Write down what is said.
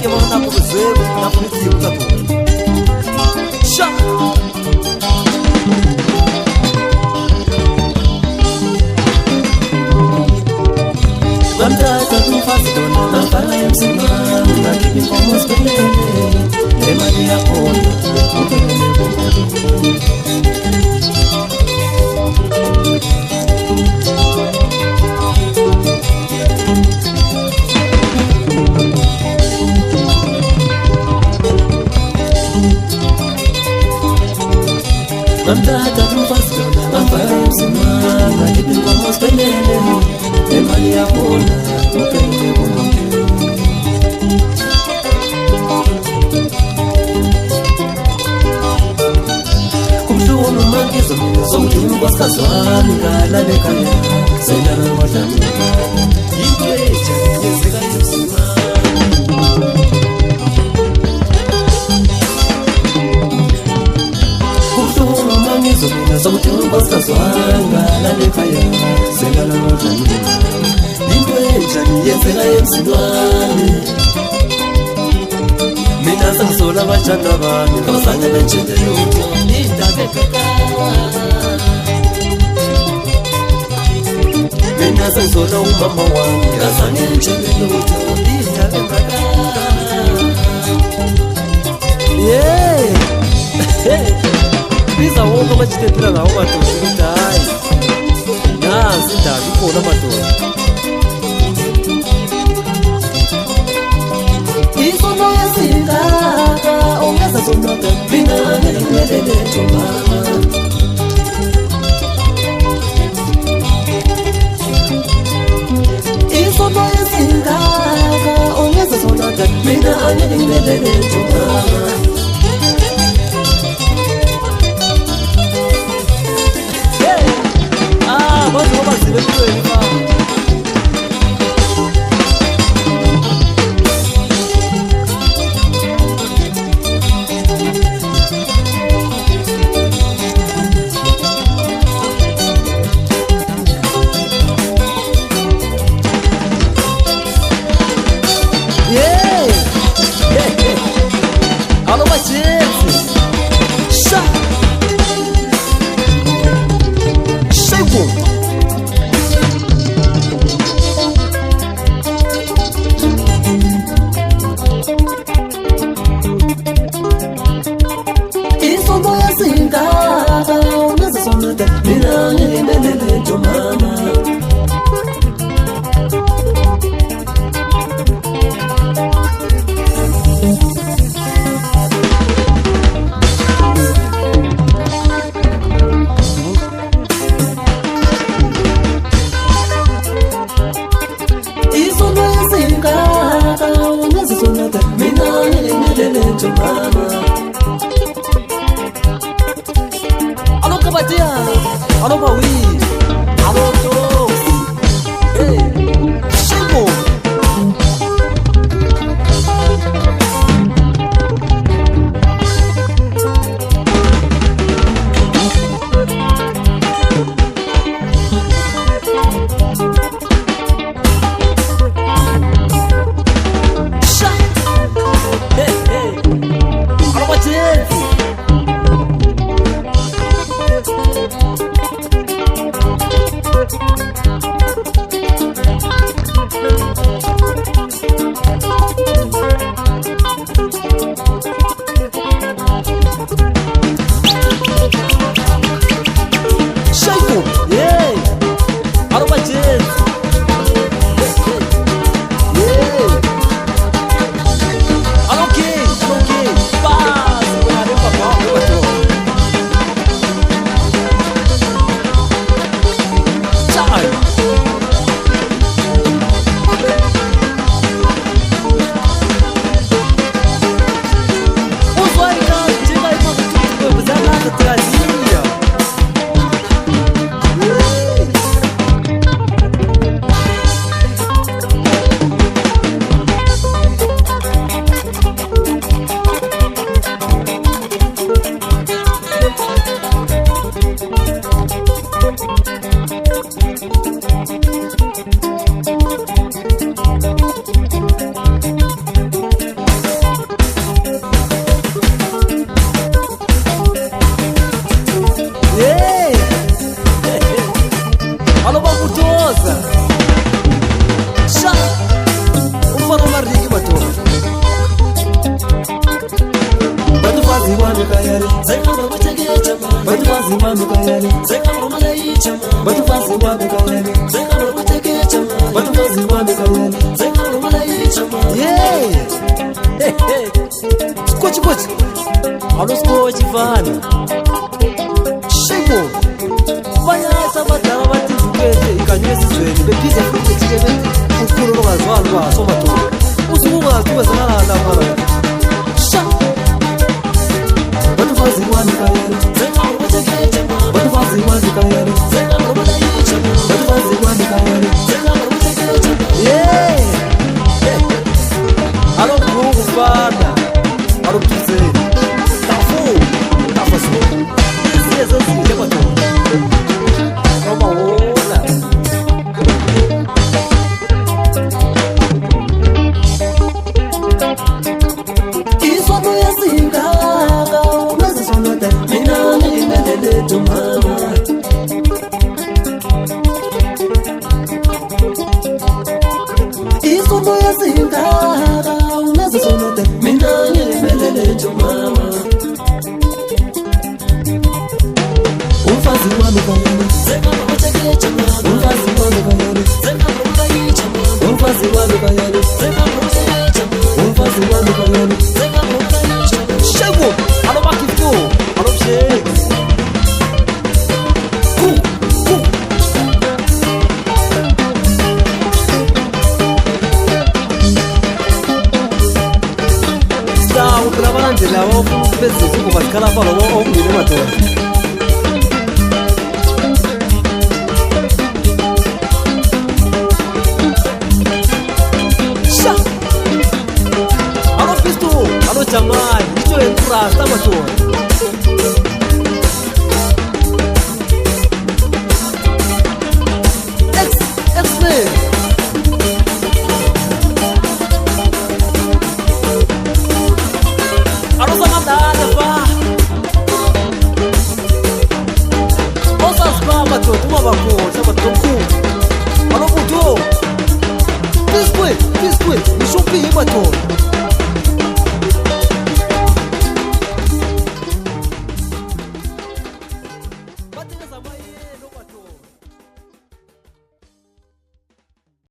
que vão na produção, na política, tá bom. Chá! Mandata tu faz dona, não fala em cima, não que me como espelho, é Maria Pona. Mandata tu faz dona, não fala em cima, não que me como espelho, é Maria Pona. Somos um gosto casual, engana de calhar, sem nada mais da minha. Igreja, esse gato se somos um gosto casual, engana de calhar, sem nada mais da minha. Igreja, esse gato se mina sang sola bachana bani, kawasanya benchete luto, ita bekaka. Mina sang sola umama wangu, kawasanya benchete luto, ita bekaka. Yeah, biza wonga machitetula na woma to sitai. Na sinda bikona mato. Isso não é cidade, ou essa sonata, vina de tomar. Isso não é cidade, ou essa sonata, vina de tomar. Ah, mas vamos fazer tudo aí, kayale Zekaba kutegecha Batufazi wame kayale Zekaba malayicha Batufazi wame kayale Zekaba kutegecha Batufazi wame kayale Zekaba malayicha Yeah Hey hey Skochi kochi Alo skochi fana Shimo Fanya sabatara batizukete Ikanywe sizweni Bepize fuke chikebete Ukuru ngazwalwa Somatu Usumu ngazwwe zanala mara Sha Batufazi wame kayale Zekaba kutegecha Batufazi wame kayale Zekaba malayicha Batufazi wame kayale Zekaba kutegecha Yeah Alo kuhu fana Alo kize Tafu Tafasu Isi yezo si Lebato Roma wola Iswatu ya singaka Unasa sonote Mina nilindele tumama Iswatu ya singaka Unasa sonote Mina nilindele tumama Umfazi wame kayale Zekaba kutegecha Umfazi wame kayale Zekaba malayicha Umfazi wame kayale Zekaba kutegecha Umfazi wame kayale Zekaba malayicha Shego Alo bakifo Alo mshe Sta utrabanje la ofu Pese suko batkala palo ofu Nile matora Alo pisto, alo jamani, ito entra, sama tuwa